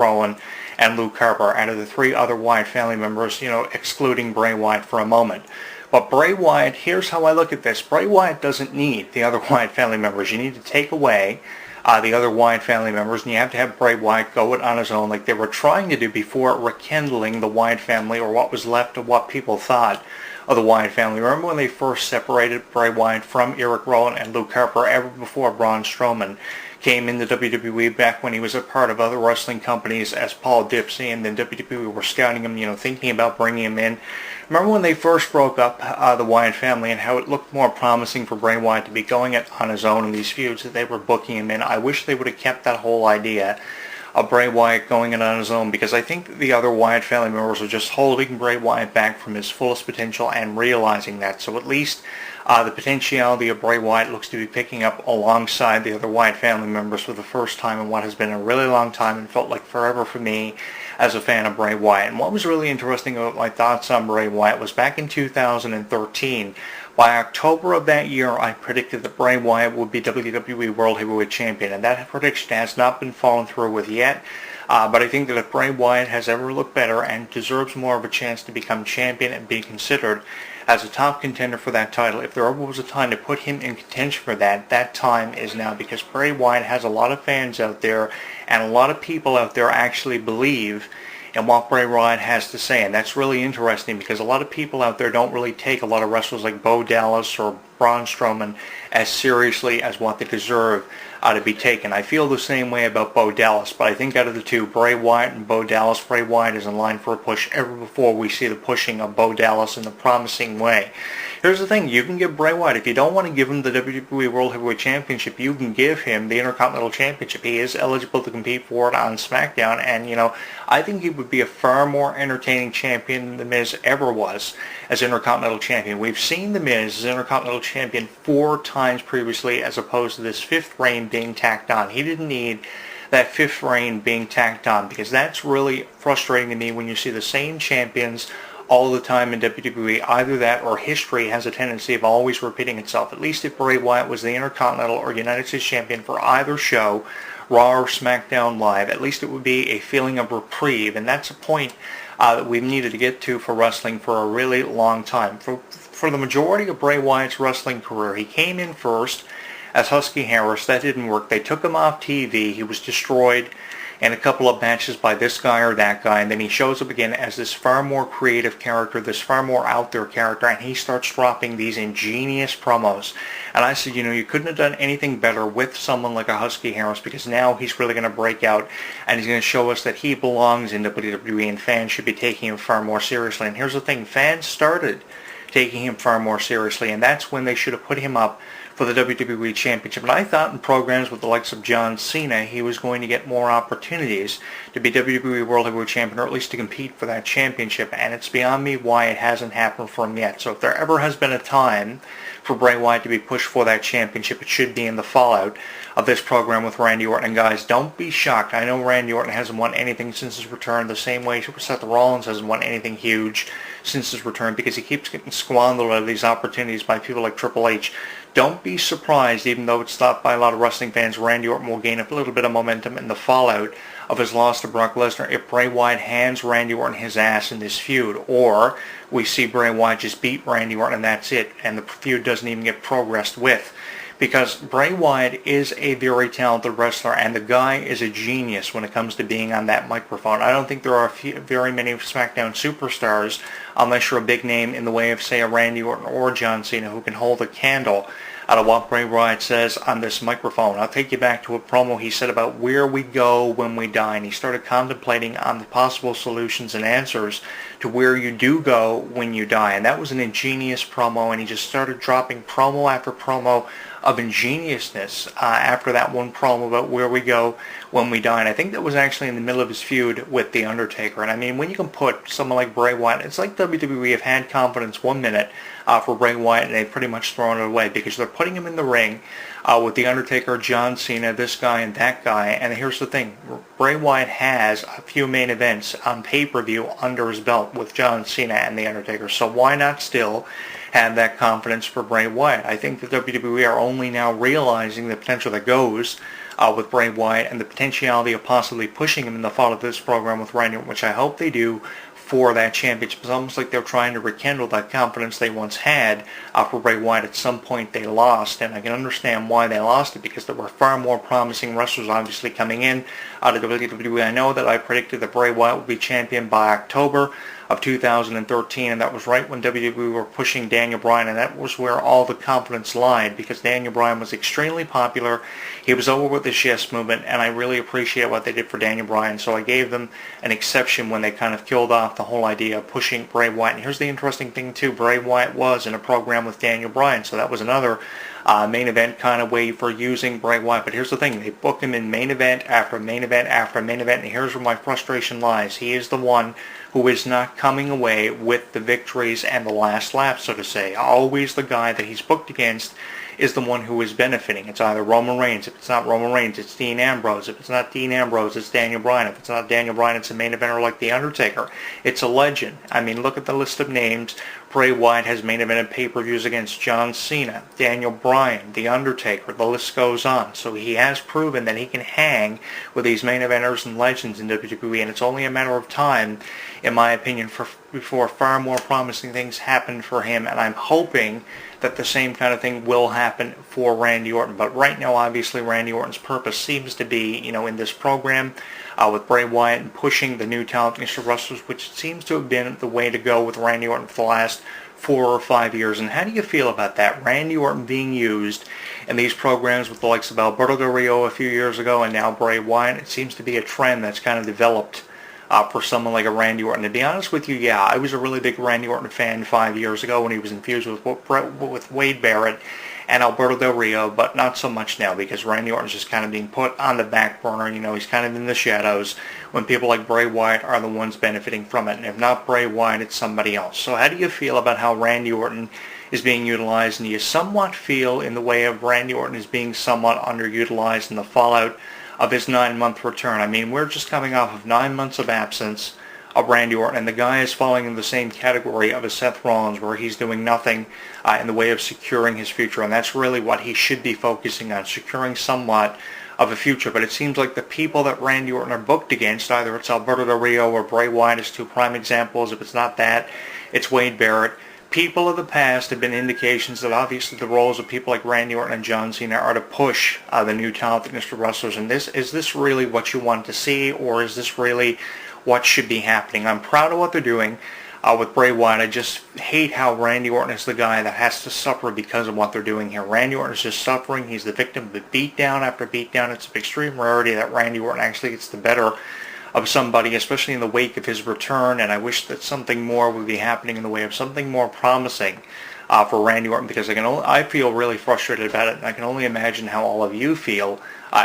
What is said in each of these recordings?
Rowan and Luke Harper out of the 3 other Wyatt family members, excluding Bray Wyatt for a moment. But Bray Wyatt, here's how I look at this. Bray Wyatt doesn't need the other Wyatt family members. You need to take away the other Wyatt family members, and you have to have Bray Wyatt go it on his own like they were trying to do before rekindling the Wyatt family, or what was left of what people thought of the Wyatt family. Remember when they first separated Bray Wyatt from Eric Rowan and Luke Harper ever before Braun Strowman came into WWE, back when he was a part of other wrestling companies as Paul Dipsey, and then WWE were scouting him, thinking about bringing him in. Remember when they first broke up the Wyatt family and how it looked more promising for Bray Wyatt to be going it on his own in these feuds that they were booking him in? I wish they would have kept that whole idea of Bray Wyatt going it on his own, because I think the other Wyatt family members are just holding Bray Wyatt back from his fullest potential and realizing that. So at least the potentiality of Bray Wyatt looks to be picking up alongside the other Wyatt family members for the first time in what has been a really long time and felt like forever for me as a fan of Bray Wyatt. And what was really interesting about my thoughts on Bray Wyatt was back in 2013, by October of that year, I predicted that Bray Wyatt would be WWE World Heavyweight Champion, and that prediction has not been followed through with yet. But I think that if Bray Wyatt has ever looked better and deserves more of a chance to become champion and be considered as a top contender for that title, if there ever was a time to put him in contention for that, that time is now, because Bray Wyatt has a lot of fans out there, and a lot of people out there actually believe in what Bray Wyatt has to say. And that's really interesting, because a lot of people out there don't really take a lot of wrestlers like Bo Dallas or Braun Strowman as seriously as what they deserve to be taken. I feel the same way about Bo Dallas, but I think out of the two, Bray Wyatt and Bo Dallas, Bray Wyatt is in line for a push ever before we see the pushing of Bo Dallas in a promising way. Here's the thing, you can give Bray Wyatt, if you don't want to give him the WWE World Heavyweight Championship, you can give him the Intercontinental Championship. He is eligible to compete for it on SmackDown, and I think he would be a far more entertaining champion than The Miz ever was as Intercontinental Champion. We've seen The Miz as Intercontinental Champion 4 times previously, as opposed to this 5th reign being tacked on. He didn't need that 5th reign being tacked on, because that's really frustrating to me when you see the same champions all the time in WWE. Either that or history has a tendency of always repeating itself. At least if Bray Wyatt was the Intercontinental or United States Champion for either show, Raw or SmackDown Live, at least it would be a feeling of reprieve, and that's a point that we've needed to get to for wrestling for a really long time. For the majority of Bray Wyatt's wrestling career, he came in first as Husky Harris. That didn't work. They took him off TV. He was destroyed in a couple of matches by this guy or that guy, and then he shows up again as this far more creative character, this far more out there character, and he starts dropping these ingenious promos. And I said, you couldn't have done anything better with someone like a Husky Harris, because now he's really going to break out, and he's going to show us that he belongs in WWE, and fans should be taking him far more seriously. And here's the thing, fans started taking him far more seriously, and that's when they should have put him up for the WWE Championship. And I thought in programs with the likes of John Cena, he was going to get more opportunities to be WWE World Heavyweight Champion, or at least to compete for that championship. And it's beyond me why it hasn't happened for him yet. So if there ever has been a time for Bray Wyatt to be pushed for that championship, it should be in the fallout of this program with Randy Orton. And guys, don't be shocked. I know Randy Orton hasn't won anything since his return, the same way Seth Rollins hasn't won anything huge since his return, because he keeps getting squandered out of these opportunities by people like Triple H. Don't be surprised, even though it's thought by a lot of wrestling fans, Randy Orton will gain a little bit of momentum in the fallout of his loss to Brock Lesnar if Bray Wyatt hands Randy Orton his ass in this feud, or we see Bray Wyatt just beat Randy Orton and that's it, and the feud doesn't even get progressed with. Because Bray Wyatt is a very talented wrestler, and the guy is a genius when it comes to being on that microphone. I don't think there are very many SmackDown superstars, unless you're a big name in the way of, say, a Randy Orton or John Cena, who can hold a candle out of what Bray Wyatt says on this microphone. I'll take you back to a promo he said about where we go when we die, and he started contemplating on the possible solutions and answers to where you do go when you die. And that was an ingenious promo, and he just started dropping promo after promo of ingeniousness after that one promo about where we go when we die. And I think that was actually in the middle of his feud with The Undertaker. And I mean, when you can put someone like Bray Wyatt, it's like WWE have had confidence 1 minute for Bray Wyatt, and they've pretty much thrown it away, because they're putting him in the ring with The Undertaker, John Cena, this guy and that guy. And here's the thing, Bray Wyatt has a few main events on pay-per-view under his belt with John Cena and The Undertaker, so why not still have that confidence for Bray Wyatt? I think the WWE are only now realizing the potential that goes with Bray Wyatt and the potentiality of possibly pushing him in the fall of this program with Randy Orton, which I hope they do for that championship. It's almost like they're trying to rekindle that confidence they once had for Bray Wyatt. At some point they lost, and I can understand why they lost it, because there were far more promising wrestlers obviously coming in out of WWE. I know that I predicted that Bray Wyatt would be champion by October of 2013, and that was right when WWE were pushing Daniel Bryan, and that was where all the confidence lied, because Daniel Bryan was extremely popular. He was over with the Yes movement, and I really appreciate what they did for Daniel Bryan, so I gave them an exception when they kind of killed off the whole idea of pushing Bray Wyatt. And here's the interesting thing too, Bray Wyatt was in a program with Daniel Bryan, so that was another main event kind of way for using Bray Wyatt. But here's the thing, they booked him in main event after main event after main event, and here's where my frustration lies. He is the one who is not coming away with the victories and the last lap, so to say. Always the guy that he's booked against is the one who is benefiting. It's either Roman Reigns. If it's not Roman Reigns, it's Dean Ambrose. If it's not Dean Ambrose, it's Daniel Bryan. If it's not Daniel Bryan, it's a main eventer like The Undertaker. It's a legend. I mean, look at the list of names. Bray Wyatt has main evented pay-per-views against John Cena, Daniel Bryan, The Undertaker. The list goes on. So he has proven that he can hang with these main eventers and legends in WWE, and it's only a matter of time, in my opinion, before far more promising things happen for him, and I'm hoping that the same kind of thing will happen for Randy Orton. But right now, obviously, Randy Orton's purpose seems to be, in this program with Bray Wyatt and pushing the new talent mixture wrestlers, which seems to have been the way to go with Randy Orton for the last 4 or 5 years. And how do you feel about that? Randy Orton being used in these programs with the likes of Alberto Del Rio a few years ago and now Bray Wyatt. It seems to be a trend that's kind of developed for someone like a Randy Orton. To be honest with you, yeah, I was a really big Randy Orton fan 5 years ago when he was infused with Wade Barrett and Alberto Del Rio, but not so much now, because Randy Orton's just kind of being put on the back burner. He's kind of in the shadows when people like Bray Wyatt are the ones benefiting from it. And if not Bray Wyatt, it's somebody else. So how do you feel about how Randy Orton is being utilized? And do you somewhat feel in the way of Randy Orton is being somewhat underutilized in the fallout of his 9-month return? I mean, we're just coming off of 9 months of absence of Randy Orton, and the guy is falling in the same category of a Seth Rollins, where he's doing nothing in the way of securing his future, and that's really what he should be focusing on, securing somewhat of a future. But it seems like the people that Randy Orton are booked against, either it's Alberto Del Rio or Bray Wyatt as 2 prime examples. If it's not that, it's Wade Barrett. People of the past have been indications that obviously the roles of people like Randy Orton and John Cena are to push the new talented Mr. Wrestlers. And is this really what you want to see, or is this really what should be happening? I'm proud of what they're doing with Bray Wyatt. I just hate how Randy Orton is the guy that has to suffer because of what they're doing here. Randy Orton is just suffering. He's the victim of beatdown after beatdown. It's an extreme rarity that Randy Orton actually gets the better of somebody, especially in the wake of his return, and I wish that something more would be happening in the way of something more promising for Randy Orton, because I feel really frustrated about it, and I can only imagine how all of you feel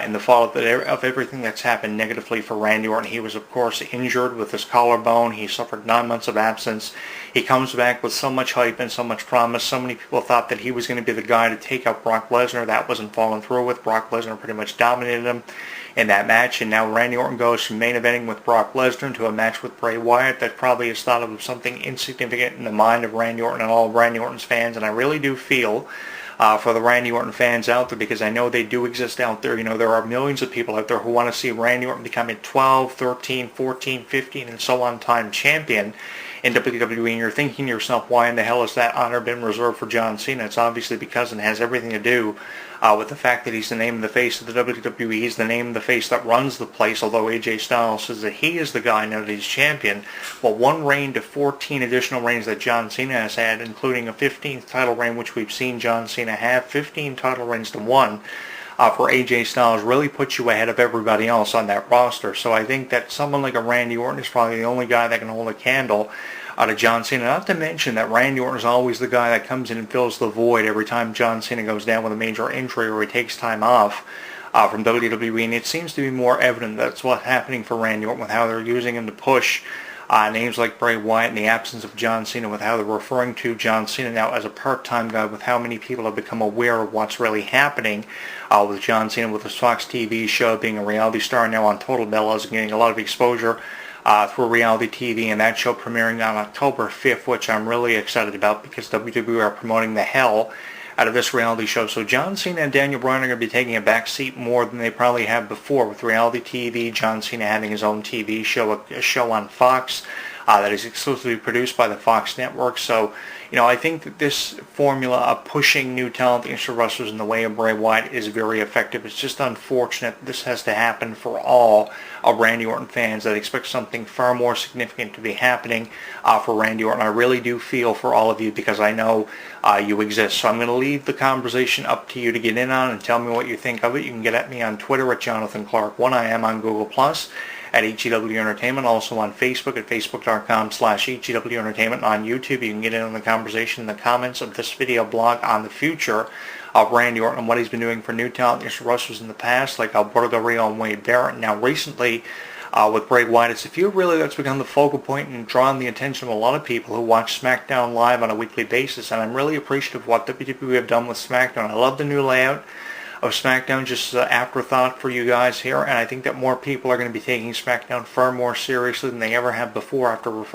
in the fallout of everything that's happened negatively for Randy Orton. He was, of course, injured with his collarbone. He suffered 9 months of absence. He comes back with so much hype and so much promise. So many people thought that he was going to be the guy to take out Brock Lesnar. That wasn't falling through with. Brock Lesnar pretty much dominated him in that match, and now Randy Orton goes from main eventing with Brock Lesnar to a match with Bray Wyatt that probably is thought of something insignificant in the mind of Randy Orton and all of Randy Orton's fans. And I really do feel for the Randy Orton fans out there, because I know they do exist out there. There are millions of people out there who want to see Randy Orton become a 12, 13, 14, 15, and so on time champion in WWE, and you're thinking to yourself, why in the hell has that honor been reserved for John Cena? It's obviously because it has everything to do with the fact that he's the name and the face of the WWE. He's the name and the face that runs the place, although AJ Styles says that he is the guy now that he's champion. Well, 1 reign to 14 additional reigns that John Cena has had, including a 15th title reign, which we've seen John Cena have, 15 title reigns to 1. For AJ Styles really puts you ahead of everybody else on that roster. So I think that someone like a Randy Orton is probably the only guy that can hold a candle to John Cena. Not to mention that Randy Orton is always the guy that comes in and fills the void every time John Cena goes down with a major injury or he takes time off from WWE. And it seems to be more evident that's what's happening for Randy Orton with how they're using him to push names like Bray Wyatt in the absence of John Cena, with how they're referring to John Cena now as a part-time guy, with how many people have become aware of what's really happening with John Cena, with his Fox TV show, being a reality star now on Total Bellas, and getting a lot of exposure through reality TV, and that show premiering on October 5th, which I'm really excited about, because WWE are promoting the hell out of this reality show. So John Cena and Daniel Bryan are going to be taking a back seat more than they probably have before with reality TV. John Cena having his own TV show, a show on Fox that is exclusively produced by the Fox network. So, I think that this formula of pushing new talent into wrestlers in the way of Bray Wyatt is very effective. It's just unfortunate that this has to happen for all of Randy Orton fans that expect something far more significant to be happening for Randy Orton. I really do feel for all of you because I know you exist. So I'm going to leave the conversation up to you to get in on and tell me what you think of it. You can get at me on Twitter at JonathanClarke1. I am on Google Plus at HEW Entertainment, also on Facebook at facebook.com/HEW Entertainment, and on YouTube. You can get in on the conversation in the comments of this video blog on the future of Randy Orton and what he's been doing for new talent wrestlers in the past, like Alberto Del Rio and Wade Barrett. Now recently, with Bray Wyatt, it's a feud really that's become the focal point and drawn the attention of a lot of people who watch SmackDown live on a weekly basis, and I'm really appreciative of what WWE have done with SmackDown. I love the new layout of SmackDown, just as an afterthought for you guys here, and I think that more people are going to be taking SmackDown far more seriously than they ever have before after